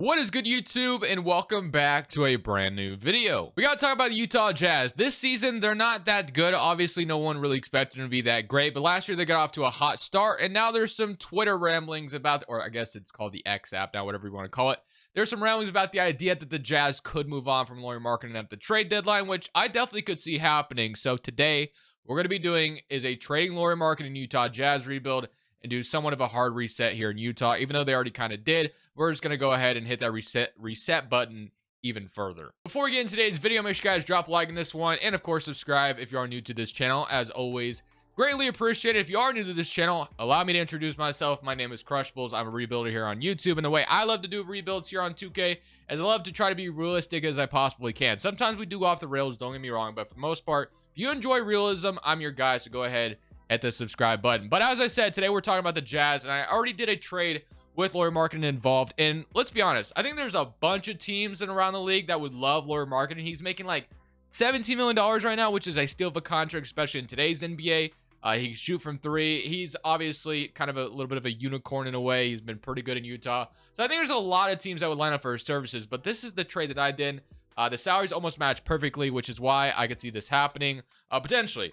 What is good, YouTube, and welcome back to a brand new video. We gotta talk about the Utah Jazz. This season, they're not that good. Obviously, no one really expected them to be that great, but last year they got off to a hot start, and now there's some Twitter ramblings about, or I guess it's called the X app now, whatever you want to call it. There's some ramblings about the idea that the Jazz could move on from Lauri Markkanen at the trade deadline, which I definitely could see happening. So today, what we're going to be doing is a trading Lauri Markkanen Utah Jazz rebuild and do somewhat of a hard reset here in Utah, even though they already kind of did. We're just going to go ahead and hit that reset button even further. Before we get into today's video, make sure you guys drop a like on this one, and of course subscribe if you are new to this channel. As always, greatly appreciated. If you are new to this channel, allow me to introduce myself. My name is Crushables. I'm a rebuilder here on YouTube, and the way I love to do rebuilds here on 2K is I love to try to be realistic as I possibly can. Sometimes we do go off the rails, don't get me wrong, but for the most part, if you enjoy realism, I'm your guy, so go ahead, hit the subscribe button. But as I said, today we're talking about the Jazz, and I already did a trade with Lauri Markkanen involved. And let's be honest, I think there's a bunch of teams in around the league that would love Lauri Markkanen. He's making like $17 million right now, which is a steal of a contract, especially in today's NBA. He can shoot from three. He's obviously kind of a little bit of a unicorn in a way. He's been pretty good in Utah. So I think there's a lot of teams that would line up for his services, but this is the trade that I did. The salaries almost match perfectly, which is why I could see this happening potentially.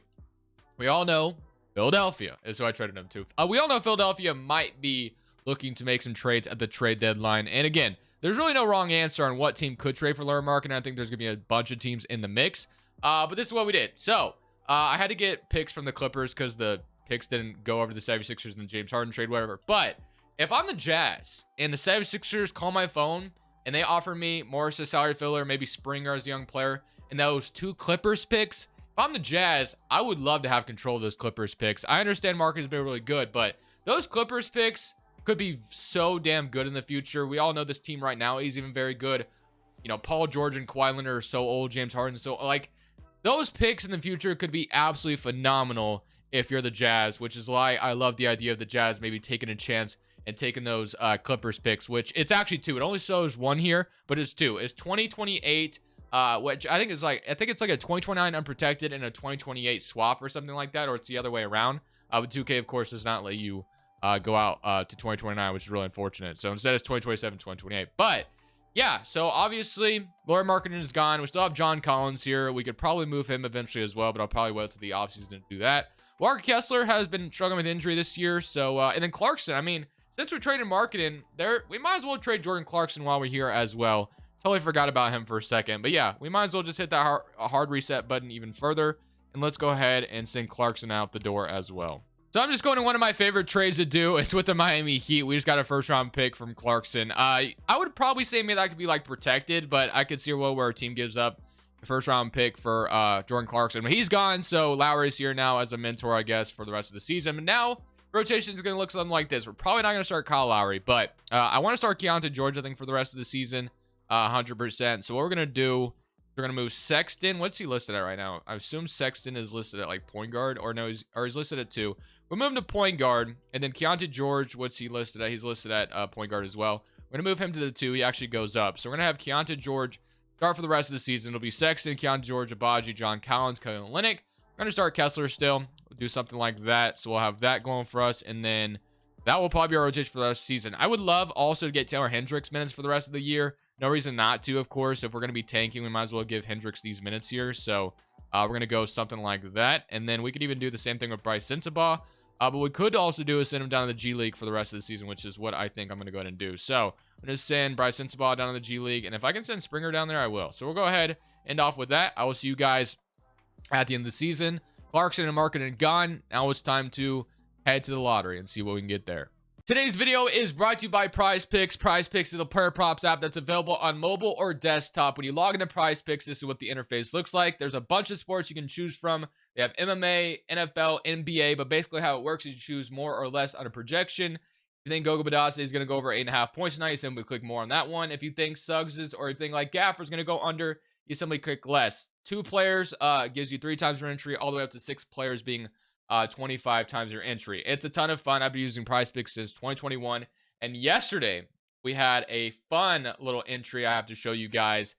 We all know Philadelphia is who I traded him to. We all know Philadelphia might be looking to make some trades at the trade deadline. And again, there's really no wrong answer on what team could trade for Lauri Markkanen. I think there's going to be a bunch of teams in the mix. But this is what we did. So I had to get picks from the Clippers because the picks didn't go over the 76ers and the James Harden trade, whatever. But if I'm the Jazz and the 76ers call my phone and they offer me Morris as salary filler, maybe Springer as a young player, and those two Clippers picks, if I'm the Jazz, I would love to have control of those Clippers picks. I understand Markkanen's been really good, but those Clippers picks could be so damn good in the future. We all know this team right now is even very good. You know, Paul George and Kawhi Leonard are so old. James Harden, so like those picks in the future could be absolutely phenomenal if you're the Jazz, which is why I love the idea of the Jazz maybe taking a chance and taking those Clippers picks, which it's actually two. It only shows one here, but it's two. It's 2028. Which I think is like, I think it's like a 2029 unprotected and a 2028 swap or something like that, or it's the other way around. But 2K, of course, does not let you go out to 2029, which is really unfortunate. So instead, it's 2027, 2028. But yeah, so obviously, Lauri Markkanen is gone. We still have John Collins here. We could probably move him eventually as well, but I'll probably wait till the offseason to do that. Walker Kessler has been struggling with injury this year. So, and then Clarkson, I mean, since we traded Markkanen, we might as well trade Jordan Clarkson while we're here as well. Totally forgot about him for a second. But yeah, we might as well just hit that hard reset button even further. And let's go ahead and send Clarkson out the door as well. So I'm just going to one of my favorite trades to do. It's with the Miami Heat. We just got a first round pick from Clarkson. I would probably say maybe that could be like protected, but I could see a world where our team gives up the first round pick for Jordan Clarkson. But he's gone, so Lauri's here now as a mentor, I guess, for the rest of the season. But now rotation is going to look something like this. We're probably not going to start Kyle Lowry, but I want to start Keontae George, I think, for the rest of the season. 100%. So what we're gonna do, we're gonna move Sexton. What's he listed at right now? I assume Sexton is listed at like point guard, or no, he's listed at 2. We'll move him to point guard, and then Keontae George, what's he listed at? He's listed at point guard as well. We're gonna move him to the 2. He actually goes up. So we're gonna have Keontae George start for the rest of the season. It'll be Sexton, Keontae George, Abaji, John Collins, Kelly Olynyk. We're gonna start Kessler still. We'll do something like that. So we'll have that going for us, and then that will probably be our rotation for the rest of the season. I would love also to get Taylor Hendricks minutes for the rest of the year. No reason not to, of course. If we're going to be tanking, we might as well give Hendricks these minutes here. So we're going to go something like that. And then we could even do the same thing with Bryce Sensabaugh. But what we could also do is send him down to the G League for the rest of the season, which is what I think I'm going to go ahead and do. So I'm going to send Bryce Sensabaugh down to the G League. And if I can send Springer down there, I will. So we'll go ahead, end off with that. I will see you guys at the end of the season. Clarkson and Markkanen gone. Now it's time to head to the lottery and see what we can get there. Today's video is brought to you by Prize Picks. Prize Picks is a player props app that's available on mobile or desktop. When you log into Prize Picks, this is what the interface looks like. There's a bunch of sports you can choose from. They have MMA, NFL, NBA, but basically how it works is you choose more or less on a projection. If you think Goga Badasi is going to go over 8.5 points tonight, you simply click more on that one. If you think Suggs is, or you think like Gaffer is going to go under, you simply click less. 2 players gives you 3 times your entry, all the way up to 6 players being 25 times your entry. It's a ton of fun. I've been using Prize Picks since 2021, and yesterday we had a fun little entry I have to show you guys.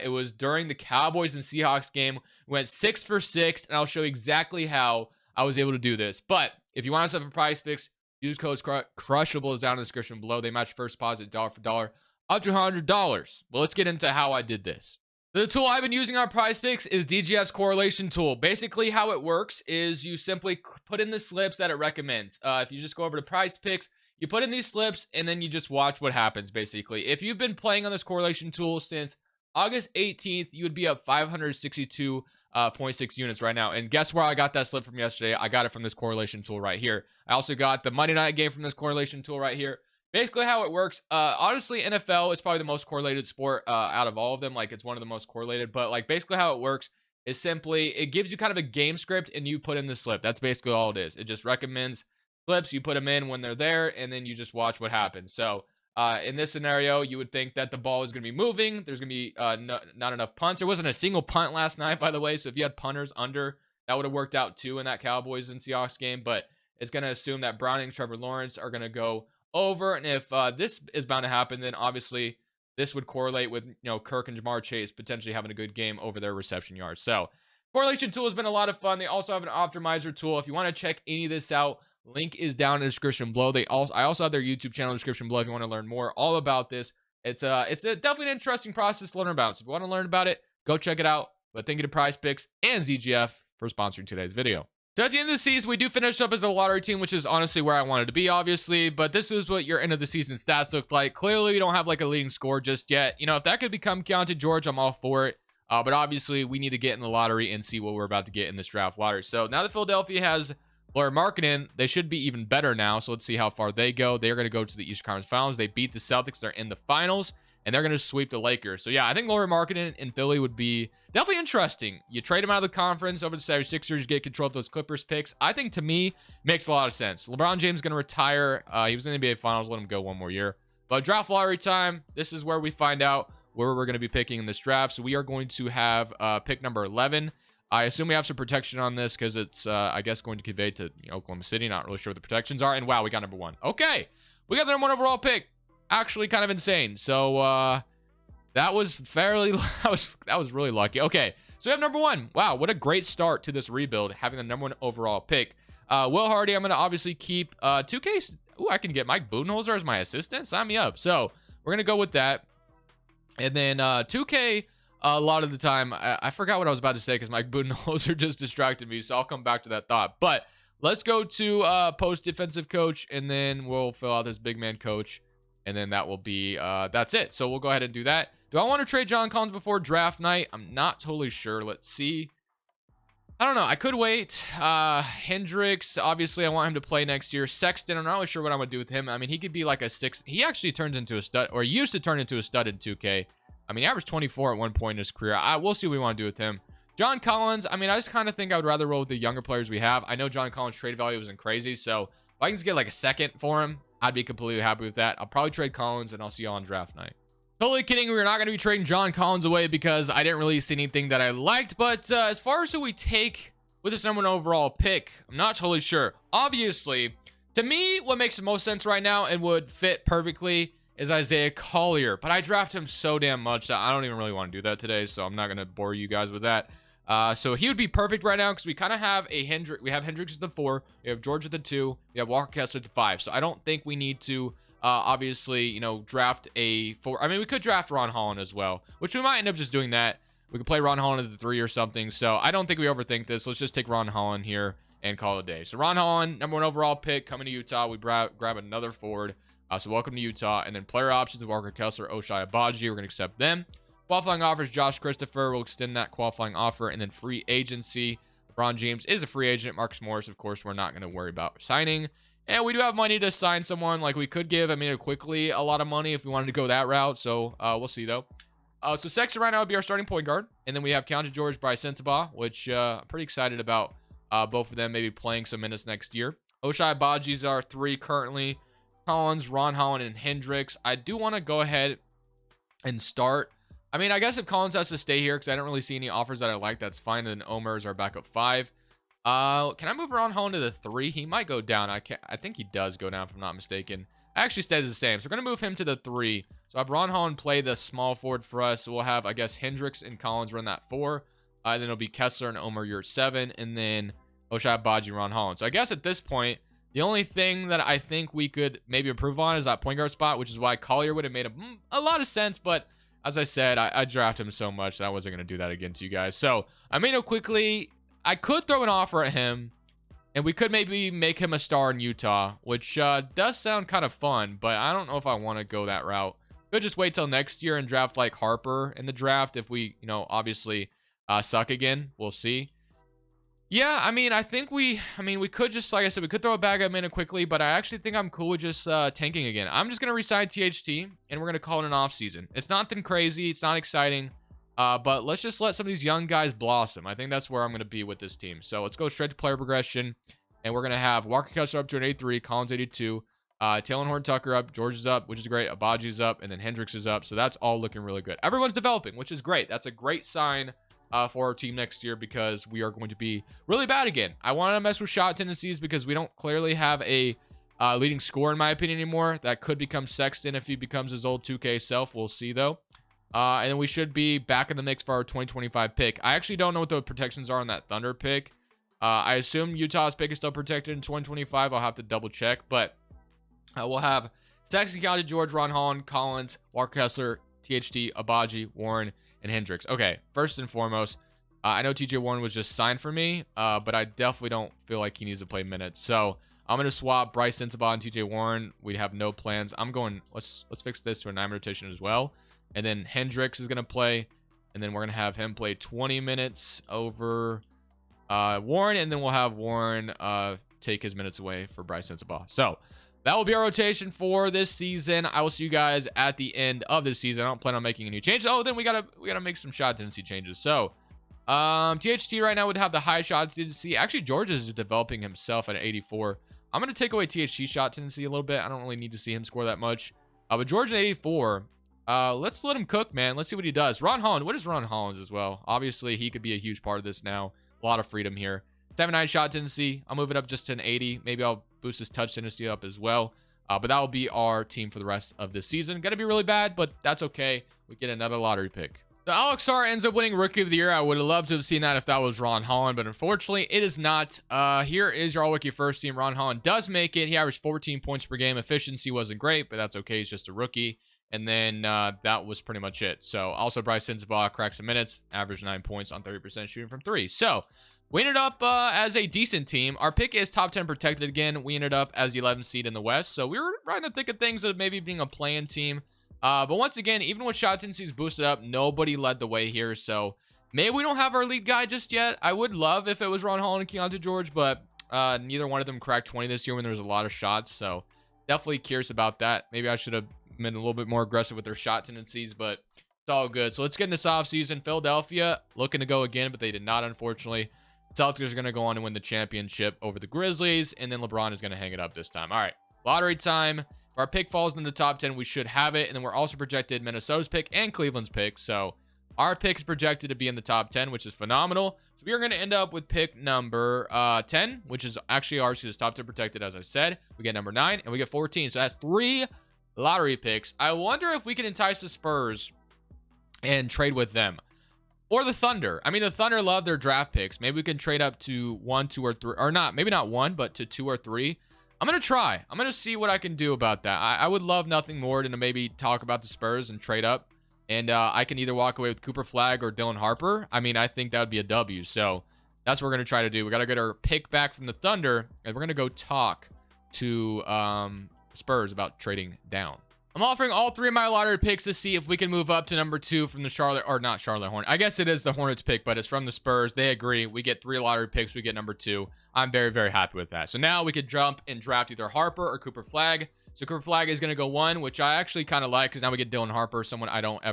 It was during the Cowboys and Seahawks game. We went 6 for 6, and I'll show you exactly how I was able to do this. But if you want to sign up for Prize Picks, use code Crushables down in the description below. They match first deposit dollar for dollar up to $100. Well, let's get into how I did this. The tool I've been using on Prize Picks is DGF's correlation tool. Basically, how it works is you simply put in the slips that it recommends. If you just go over to Prize Picks, you put in these slips, and then you just watch what happens, basically. If you've been playing on this correlation tool since August 18th, you would be up 562.6 units right now. And guess where I got that slip from yesterday? I got it from this correlation tool right here. I also got the Monday night game from this correlation tool right here. Basically how it works, honestly, NFL is probably the most correlated sport out of all of them. Like, it's one of the most correlated, but like basically how it works is simply it gives you kind of a game script and you put in the slip. That's basically all it is. It just recommends slips. You put them in when they're there, and then you just watch what happens. So in this scenario, you would think that the ball is going to be moving. There's going to be not enough punts. There wasn't a single punt last night, by the way. So if you had punters under, that would have worked out too in that Cowboys and Seahawks game. But it's going to assume that Browning, Trevor Lawrence are going to go over, and if this is bound to happen, then obviously this would correlate with Kirk and Jamar Chase potentially having a good game over their reception yards. So correlation tool has been a lot of fun. They also have an optimizer tool. If you want to check any of this out, link is down in the description below. I also have their YouTube channel in the description below if you want to learn more all about this. It's definitely an interesting process to learn about. So if you want to learn about it, go check it out. But thank you to Prize Picks and ZGF for sponsoring today's video. So at the end of the season, we do finish up as a lottery team, which is honestly where I wanted to be, obviously. But this is what your end of the season stats look like. Clearly, we don't have like a leading score just yet. If that could become Keontae George, I'm all for it. But obviously, we need to get in the lottery and see what we're about to get in this draft lottery. So now that Philadelphia has Lauri Markkanen, they should be even better now. So let's see how far they go. They're going to go to the Eastern Conference Finals. They beat the Celtics. They're in the finals. And they're going to sweep the Lakers. So, yeah, I think Lauri Markkanen in Philly would be definitely interesting. You trade him out of the conference over the 76ers, get control of those Clippers picks. I think, to me, makes a lot of sense. LeBron James is going to retire. He was in the NBA Finals. Let him go one more year. But draft lottery time, this is where we find out where we're going to be picking in this draft. So, we are going to have pick number 11. I assume we have some protection on this because it's, I guess, going to convey to Oklahoma City. Not really sure what the protections are. And, wow, we got number 1. Okay. We got the number 1 overall pick. Actually kind of insane. So that was that was really lucky. Okay, so we have number 1. Wow, what a great start to this rebuild, having the number 1 overall pick. Will Hardy, I'm going to obviously keep 2K. Ooh, I can get Mike Budenholzer as my assistant. Sign me up. So we're going to go with that. And then 2K, a lot of the time, I forgot what I was about to say because Mike Budenholzer just distracted me. So I'll come back to that thought. But let's go to post defensive coach, and then we'll fill out this big man coach. And then that will be, that's it. So we'll go ahead and do that. Do I want to trade John Collins before draft night? I'm not totally sure. Let's see. I don't know. I could wait. Hendricks, obviously, I want him to play next year. Sexton, I'm not really sure what I'm going to do with him. I mean, he could be like a 6. He actually turns into a stud, or used to turn into a stud in 2K. I mean, he averaged 24 at one point in his career. We'll see what we want to do with him. John Collins, I mean, I just kind of think I would rather roll with the younger players we have. I know John Collins' trade value isn't crazy, so if I can just get like a second for him, I'd be completely happy with that. I'll probably trade Collins, and I'll see y'all on draft night. Totally kidding. We're not going to be trading John Collins away because I didn't really see anything that I liked. But as far as who we take with this number 1 overall pick, I'm not totally sure. Obviously, to me, what makes the most sense right now and would fit perfectly is Isaiah Collier. But I draft him so damn much that I don't even really want to do that today. So I'm not going to bore you guys with that. So he would be perfect right now because we kind of have a Hendricks. We have Hendricks at the 4. We have George at the 2. We have Walker Kessler at the 5. So I don't think we need to, obviously, draft a 4. I mean, we could draft Ron Holland as well, which we might end up just doing that. We could play Ron Holland at the 3 or something. So I don't think we overthink this. Let's just take Ron Holland here and call it a day. So Ron Holland, number 1 overall pick, coming to Utah. We grab another forward. So welcome to Utah. And then player options of Walker Kessler, Ochai Agbaji. We're going to accept them. Qualifying offers, Josh Christopher. We'll extend that qualifying offer. And then free agency. LeBron James is a free agent. Marcus Morris, of course, we're not going to worry about signing. And we do have money to sign someone. Like, we could give, quickly a lot of money if we wanted to go that route. So, we'll see, though. So, Sexton right now would be our starting point guard. And then we have Keontae George, Bryce Sensabaugh, which I'm pretty excited about both of them maybe playing some minutes next year. Ochai Agbaji's our 3 currently. Collins, Ron Holland, and Hendricks. I do want to go ahead and start. I mean, I guess if Collins has to stay here because I don't really see any offers that I like, that's fine. And then Omer is our backup 5. Can I move Ron Holland to the 3? He might go down. I think he does go down if I'm not mistaken. Actually stays the same. So we're going to move him to the 3. So I have Ron Holland play the small forward for us. So we'll have, I guess, Hendricks and Collins run that 4. Then it'll be Kessler and Omer, your 7. And then Ochai Agbaji, Ron Holland. So I guess at this point, The only thing that I think we could maybe improve on is that point guard spot, which is why Collier would have made a lot of sense. But as I said, I drafted him so much that I wasn't going to do that again to you guys. So I made it quickly. I could throw an offer at him, and we could maybe make him a star in Utah, which does sound kind of fun, but I don't know if I want to go that route. Could just wait till next year and draft like Harper in the draft if we, obviously suck again. We'll see. Yeah, I mean, we could just, like I said, we could throw a bag at Mina quickly, but I actually think I'm cool with just tanking again. I'm just going to resign THT, and we're going to call it an off season. It's nothing crazy. It's not exciting, but let's just let some of these young guys blossom. I think that's where I'm going to be with this team. So let's go straight to player progression, and we're going to have Walker Kessler up to an 83, Collins 82, Taylor Horn Tucker up, George is up, which is great, Abaji's up, and then Hendricks is up. So that's all looking really good. Everyone's developing, which is great. That's a great sign for our team next year, because we are going to be really bad again. I want to mess with shot tendencies because we don't clearly have a leading scorer, in my opinion, anymore. That could become Sexton if he becomes his old 2K self. We'll see, though. And then we should be back in the mix for our 2025 pick. I actually don't know what the protections are on that Thunder pick. I assume Utah's pick is still protected in 2025. I'll have to double check, but we'll have Sexton, County, George, Ron Holland, Collins, Walker Kessler, THT, Abaji, Warren, and Hendricks. Okay, first and foremost, I know TJ Warren was just signed for me, but I definitely don't feel like he needs to play minutes. So I'm going to swap Bryce Sensabaugh and TJ Warren. We have no plans. I'm going, let's fix this to a 9 rotation as well. And then Hendricks is going to play, and then we're going to have him play 20 minutes over Warren, and then we'll have Warren take his minutes away for Bryce Sensabaugh. So that will be our rotation for this season. I will see you guys at the end of this season. I don't plan on making any changes. Oh, then we gotta make some shot tendency changes. So, THT right now would have the high shot tendency. Actually, George is developing himself at 84. I'm gonna take away THT shot tendency a little bit. I don't really need to see him score that much. But George at 84. Let's let him cook, man. Let's see what he does. Ron Holland. What is Ron Holland's as well? Obviously, he could be a huge part of this now. A lot of freedom here. 79 shot tendency. I'll move it up just to an 80. Maybe I'll boost his touch tendency up as well. But that will be our team for the rest of this season. Gonna be really bad, but that's okay. We get another lottery pick. The Alex Sarr ends up winning Rookie of the Year. I would have loved to have seen that if that was Ron Holland, but unfortunately, it is not. Here is your All-Rookie first team. Ron Holland does make it. He averaged 14 points per game. Efficiency wasn't great, but that's okay. He's just a rookie. And then that was pretty much it. So also Bryce Sensabaugh cracks some minutes, averaged 9 points on 30% shooting from 3. So we ended up as a decent team. Our pick is top 10 protected again. We ended up as the 11th seed in the West. So we were right in the thick of things of maybe being a play-in team. But once again, even with shot tendencies boosted up, nobody led the way here. So maybe we don't have our lead guy just yet. I would love if it was Ron Holland and Keontae George, but neither one of them cracked 20 this year when there was a lot of shots. So definitely curious about that. Maybe I should have been a little bit more aggressive with their shot tendencies, but it's all good. So let's get in this offseason. Philadelphia looking to go again, but they did not, unfortunately. Celtics are going to go on and win the championship over the Grizzlies, and then LeBron is going to hang it up this time. All right, lottery time. If our pick falls into the top 10, we should have it, and then we're also projected Minnesota's pick and Cleveland's pick. So our pick is projected to be in the top 10, which is phenomenal. So we are going to end up with pick number 10, which is actually ours because it's top 10 protected, as I said. We get number 9, and we get 14. So that's 3 lottery picks. I wonder if we can entice the Spurs and trade with them. Or the Thunder. I mean, the Thunder love their draft picks. Maybe we can trade up to 1, 2, or 3. Or not. Maybe not 1, but to 2 or 3. I'm going to try. I'm going to see what I can do about that. I would love nothing more than to maybe talk about the Spurs and trade up. And I can either walk away with Cooper Flagg or Dylan Harper. I mean, I think that would be a W. So that's what we're going to try to do. We got to get our pick back from the Thunder. And we're going to go talk to Spurs about trading down. I'm offering all 3 of my lottery picks to see if we can move up to number 2 from the Charlotte, or not Charlotte Hornets. I guess it is the Hornets pick, but it's from the Spurs. They agree. We get 3 lottery picks. We get number 2. I'm very, very happy with that. So now we could jump and draft either Harper or Cooper Flagg. So Cooper Flagg is going to go 1, which I actually kind of like because now we get Dylan Harper, someone I don't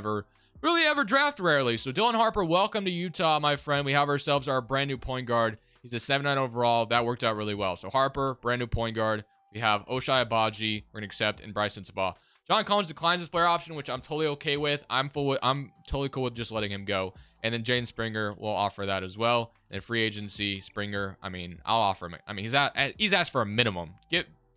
really ever draft rarely. So Dylan Harper, welcome to Utah, my friend. We have ourselves our brand new point guard. He's a 7-9 overall. That worked out really well. So Harper, brand new point guard. We have Ochai Agbaji. We're going to accept, and Bryce Sensabaugh. John Collins declines this player option, which I'm totally okay with. I'm totally cool with just letting him go. And then Jaden Springer will offer that as well. And free agency, Springer, I mean, I'll offer him. I mean, he's asked for a minimum.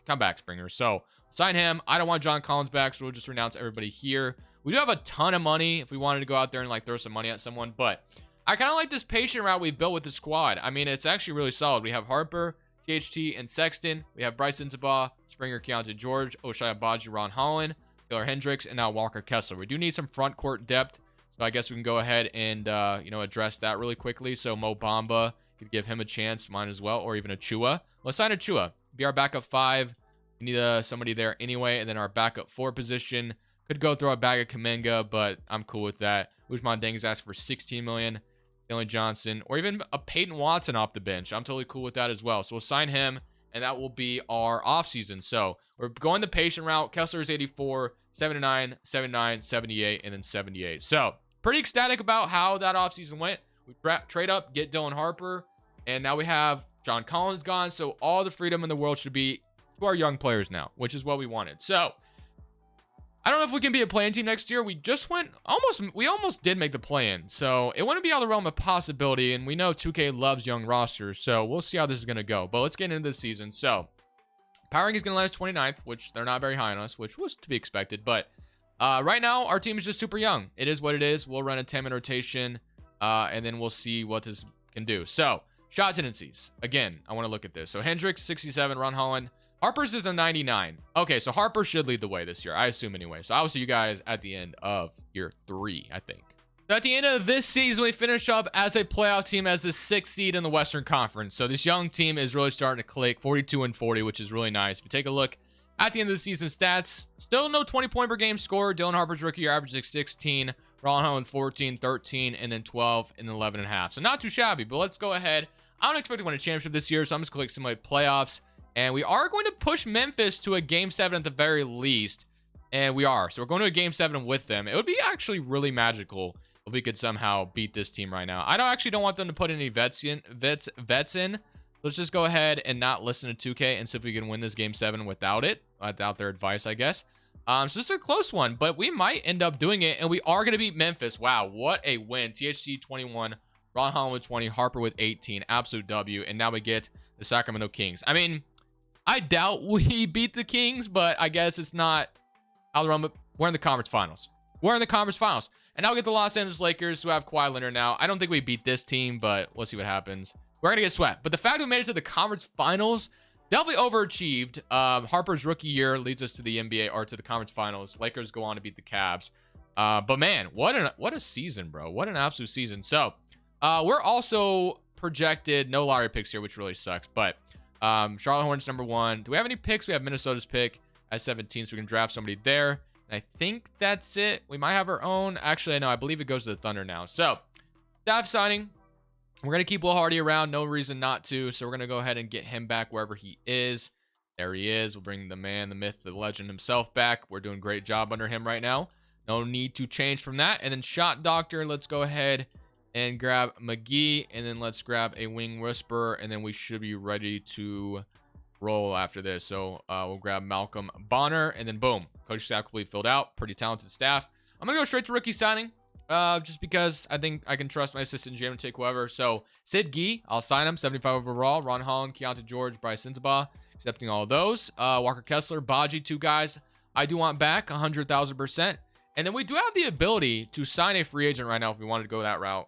Come back, Springer. So sign him. I don't want John Collins back, so we'll just renounce everybody here. We do have a ton of money if we wanted to go out there and like throw some money at someone, but I kind of like this patient route we've built with the squad. I mean, it's actually really solid. We have Harper, THT, and Sexton. We have Bryson Sabah, Springer, Keontae George, Oshai Abaji, Ron Holland, Taylor Hendricks, and now Walker Kessler. We do need some front court depth, so I guess we can go ahead and, address that really quickly. So Mo Bamba, could give him a chance, mine as well, or even Achua. Let's sign Achua. Be our backup 5. We need somebody there anyway, and then our backup 4 position. Could go throw a bag of Kaminga, but I'm cool with that. Usman Deng is asking for 16 million. Stanley Johnson, or even a Peyton Watson off the bench. I'm totally cool with that as well. So we'll sign him, and that will be our offseason. So we're going the patient route. Kessler is 84, 79, 79, 78, and then 78. So pretty ecstatic about how that offseason went. We trade up, get Dylan Harper, and now we have John Collins gone. So all the freedom in the world should be to our young players now, which is what we wanted. So I don't know if we can be a play-in team next year. We almost did make the play-in. So it wouldn't be out of the realm of possibility. And we know 2K loves young rosters. So we'll see how this is going to go. But let's get into this season. So power rank is going to land us 29th, which they're not very high on us, which was to be expected. But right now, our team is just super young. It is what it is. We'll run a 10-minute rotation, and then we'll see what this can do. So shot tendencies. Again, I want to look at this. So Hendricks, 67, Ron Holland. Harper's is a 99. Okay, so Harper should lead the way this year, I assume anyway. So I'll see you guys at the end of year 3, I think. So at the end of this season, we finish up as a playoff team as the 6th seed in the Western Conference. So this young team is really starting to click, 42-40, which is really nice. If you take a look at the end of the season stats, still no 20-point per game score. Dylan Harper's rookie year average is 16, Ron Holland 14, 13, and then 12 and 11.5. So not too shabby, but let's go ahead. I don't expect to win a championship this year, so I'm just going to click simulate playoffs. And we are going to push Memphis to a Game 7 at the very least. And we are. So we're going to a Game 7 with them. It would be actually really magical if we could somehow beat this team right now. I don't want them to put any vets in. Let's just go ahead and not listen to 2K and see if we can win this Game 7 without their advice, I guess. So this is a close one, but we might end up doing it. And we are going to beat Memphis. Wow, what a win. THT 21, Ron Holland with 20, Harper with 18. Absolute W. And now we get the Sacramento Kings. I mean, I doubt we beat the Kings, but I guess it's not out of the realm. We're in the conference finals. And now we get the Los Angeles Lakers, who have Kawhi Leonard now. I don't think we beat this team, but we'll see what happens. We're going to get swept. But the fact that we made it to the conference finals, definitely overachieved. Harper's rookie year leads us to the NBA, or to the conference finals. Lakers go on to beat the Cavs. But man, what a season, bro. What an absolute season. So we're also projected, no lottery picks here, which really sucks, but Charlotte Hornets number 1. Do we have any picks? We have Minnesota's pick at 17, so we can draft somebody there. And I think that's it. We might have our own. Actually, no, I believe it goes to the Thunder now. So staff signing. We're going to keep Will Hardy around. No reason not to. So we're going to go ahead and get him back wherever he is. There he is. We'll bring the man, the myth, the legend himself back. We're doing a great job under him right now. No need to change from that. And then shot doctor. Let's go ahead and grab McGee, and then let's grab a wing whisperer, and then we should be ready to roll after this. So we'll grab Malcolm Bonner, and then boom, coach staff completely filled out. Pretty talented staff. I'm gonna go straight to rookie signing, just because I think I can trust my assistant GM to take whoever. So Sid Gee, I'll sign him. 75 overall. Ron Holland, Keontae George, Bryson Sabah, accepting all of those. Walker Kessler, Baji, 2 guys I do want back 100,000%. And then we do have the ability to sign a free agent right now if we wanted to go that route.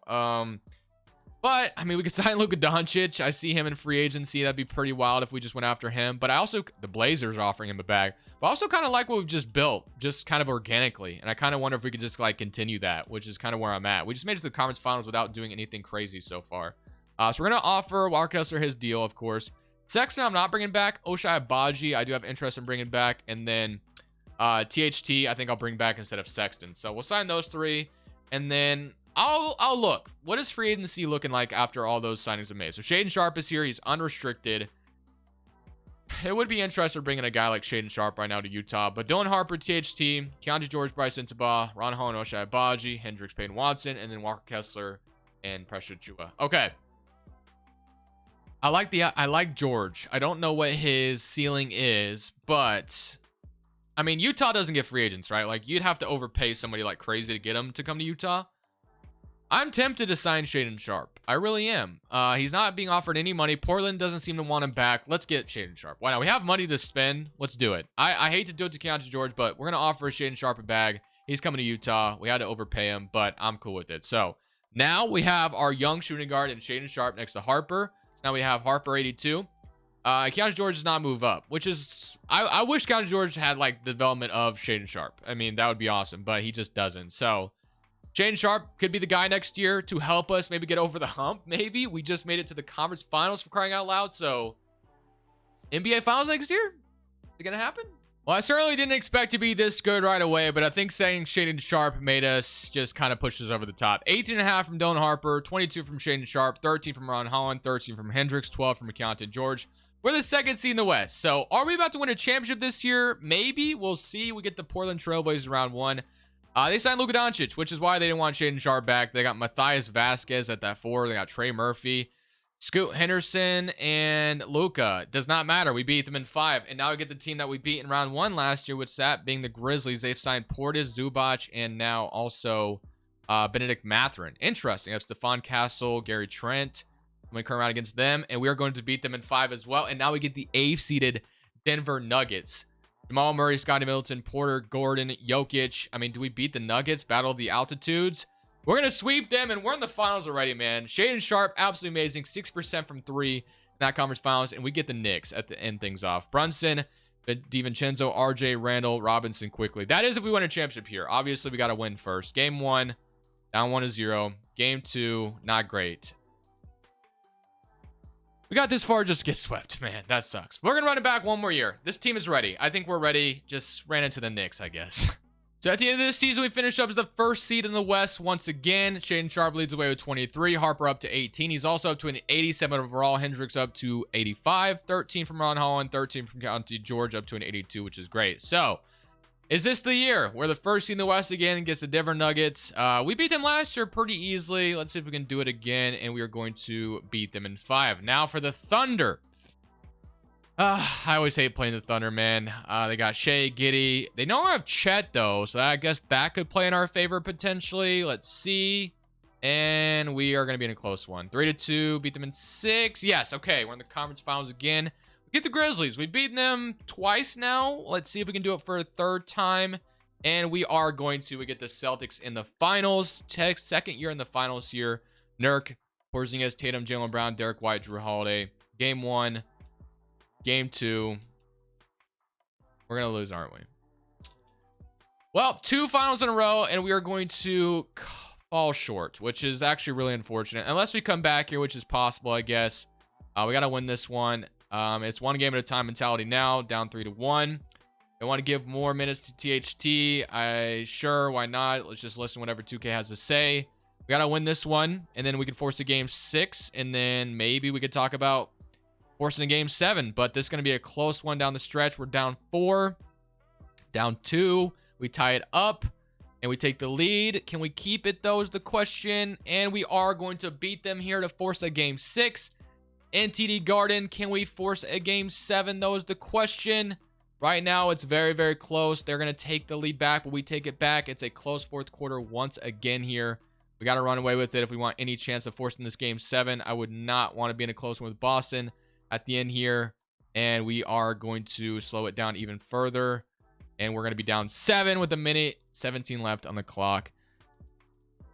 But, I mean, we could sign Luka Doncic. I see him in free agency. That'd be pretty wild if we just went after him. But I also, the Blazers are offering him a bag. But I also kind of like what we've just built, just kind of organically. And I kind of wonder if we could just, like, continue that, which is kind of where I'm at. We just made it to the conference finals without doing anything crazy so far. So we're going to offer Walker Kessler his deal, of course. Sexton, I'm not bringing back. Oshai Abaji, I do have interest in bringing back. And then THT, I think I'll bring back instead of Sexton. So we'll sign those 3. And then I'll look. What is free agency looking like after all those signings are made? So Shaden Sharp is here. He's unrestricted. It would be interesting bringing a guy like Shaden Sharp right now to Utah. But Dylan Harper, THT, Keontae George, Bryson Sabah, Ron Holland, Oshai Abaji, Hendricks, Payton Watson, and then Walker Kessler and Precious Chua. Okay. I like George. I don't know what his ceiling is, but I mean, Utah doesn't get free agents, right? Like, you'd have to overpay somebody like crazy to get him to come to Utah. I'm tempted to sign Shaden Sharp. I really am. He's not being offered any money. Portland doesn't seem to want him back. Let's get Shaden Sharp. Why not? We have money to spend. Let's do it. I hate to do it to Keontae George, but we're going to offer Shaden Sharp a bag. He's coming to Utah. We had to overpay him, but I'm cool with it. So now we have our young shooting guard and Shaden Sharp next to Harper. So now we have Harper 82, Keontae George does not move up, which is I wish Keontae George had like the development of Shaden Sharp. I mean, that would be awesome, but he just doesn't. So Shaden Sharp could be the guy next year to help us maybe get over the hump. Maybe we just made it to the conference finals for crying out loud. So NBA finals next year? Is it gonna happen? Well, I certainly didn't expect to be this good right away, but I think saying Shaden Sharp made us just kind of push us over the top. 18.5 from Dylan Harper, 22 from Shaden Sharp, 13 from Ron Holland, 13 from Hendricks, 12 from Keontae George. We're the second seed in the West. So are we about to win a championship this year? Maybe. We'll see. We get the Portland Trailblazers round 1. They signed Luka Doncic, which is why they didn't want Shaden Sharp back. They got Matthias Vasquez at that 4. They got Trey Murphy, Scoot Henderson, and Luka. Does not matter. We beat them in 5. And now we get the team that we beat in round 1 last year, which that being the Grizzlies. They've signed Portis, Zubac, and now also Benedict Mathurin. Interesting. That's Stephon Castle, Gary Trent. I'm going to come around against them, and we are going to beat them in 5 as well. And now we get the 8th-seeded Denver Nuggets. Jamal Murray, Scottie Middleton, Porter, Gordon, Jokic. I mean, do we beat the Nuggets? Battle of the altitudes. We're going to sweep them, and we're in the finals already, man. Shaden Sharp, absolutely amazing. 6% from 3 in that conference finals, and we get the Knicks at the end things off. Brunson, DiVincenzo, RJ, Randall, Robinson quickly. That is if we win a championship here. Obviously, we got to win first. Game 1, down 1-0. Game 2, not great. We got this far, just get swept, man. That sucks. We're going to run it back one more year. This team is ready. I think we're ready. Just ran into the Knicks, I guess. So at the end of this season, we finished up as the first seed in the West once again. Shaden Sharp leads away with 23. Harper up to 18. He's also up to an 87 overall. Hendricks up to 85. 13 from Ron Holland. 13 from Keontae George up to an 82, which is great. So is this the year? We're the first seed in the West again against the Denver Nuggets. We beat them last year pretty easily. Let's see if we can do it again, and we are going to beat them in 5. Now for the Thunder. I always hate playing the Thunder, man. They got Shea, Giddey. They don't have Chet, though, so I guess that could play in our favor potentially. Let's see. And we are going to be in a close one. 3-2. Beat them in 6. Yes, okay. We're in the conference finals again. We get the Grizzlies. We've beaten them twice now. Let's see if we can do it for a 3rd time. And we are going to. We get the Celtics in the finals. Second year in the finals here. Nurk, Porzingis, Tatum, Jaylen Brown, Derek White, Drew Holiday. Game 1. Game 2. We're going to lose, aren't we? Well, 2 finals in a row, and we are going to fall short, which is actually really unfortunate. Unless we come back here, which is possible, I guess. We got to win this one. It's one game at a time mentality now, down 3-1. I want to give more minutes to THT. Sure, why not? Let's just listen to whatever 2K has to say. We got to win this one, and then we can force a game 6, and then maybe we could talk about forcing a game 7, but this is going to be a close one down the stretch. We're down 4, down 2. We tie it up, and we take the lead. Can we keep it, though, is the question. And we are going to beat them here to force a game 6. In TD Garden, can we force a game 7, though, is the question. Right now, it's very, very close. They're going to take the lead back, but we take it back. It's a close 4th quarter once again here. We got to run away with it if we want any chance of forcing this game 7. I would not want to be in a close one with Boston at the end here, and we are going to slow it down even further, and we're going to be down 7 with a minute 17 left on the clock.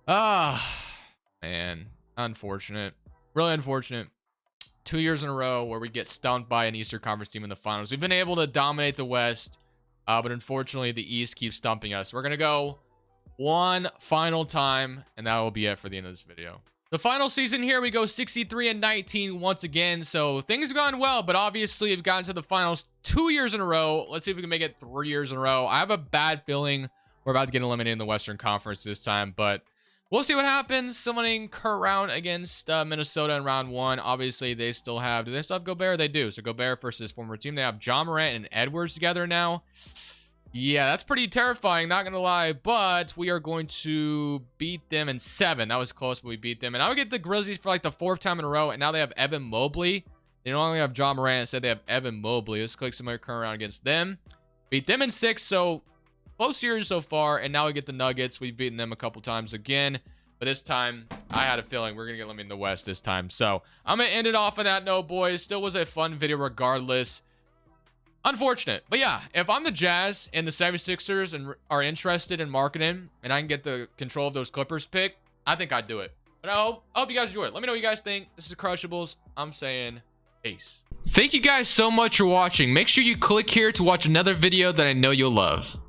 Man, unfortunate, really unfortunate. 2 years in a row where we get stumped by an Eastern Conference team in the finals. We've been able to dominate the West, but unfortunately the East keeps stumping us. We're going to go one final time, and that will be it for the end of this video. The final season here, we go 63-19 once again. So things have gone well, but obviously we've gotten to the finals 2 years in a row. Let's see if we can make it 3 years in a row. I have a bad feeling we're about to get eliminated in the Western Conference this time, but we'll see what happens. Summoning Kurt Round against Minnesota in round 1. Obviously, they still have... Do they still have Gobert? They do. So Gobert versus his former team. They have John Morant and Edwards together now. Yeah, that's pretty terrifying, not gonna lie, but we are going to beat them in 7. That was close, but we beat them. And I would get the Grizzlies for like the 4th time in a row, and now they have Evan Mobley. They don't only have John Morant, instead they have Evan Mobley. Let's click some current round against them. Beat them in 6, so close series so far, and now we get the Nuggets. We've beaten them a couple times again, but this time, I had a feeling we're gonna get eliminated in the West this time. So, I'm gonna end it off on that note, boys. Still was a fun video regardless. Unfortunate. But yeah, if I'm the Jazz and the 76ers and are interested in marketing and I can get the control of those Clippers pick, I think I'd do it. But I hope you guys enjoy it. Let me know what you guys think. This is Crushables. I'm saying Peace. Thank you guys so much for watching. Make sure you click here to watch another video that I know you'll love.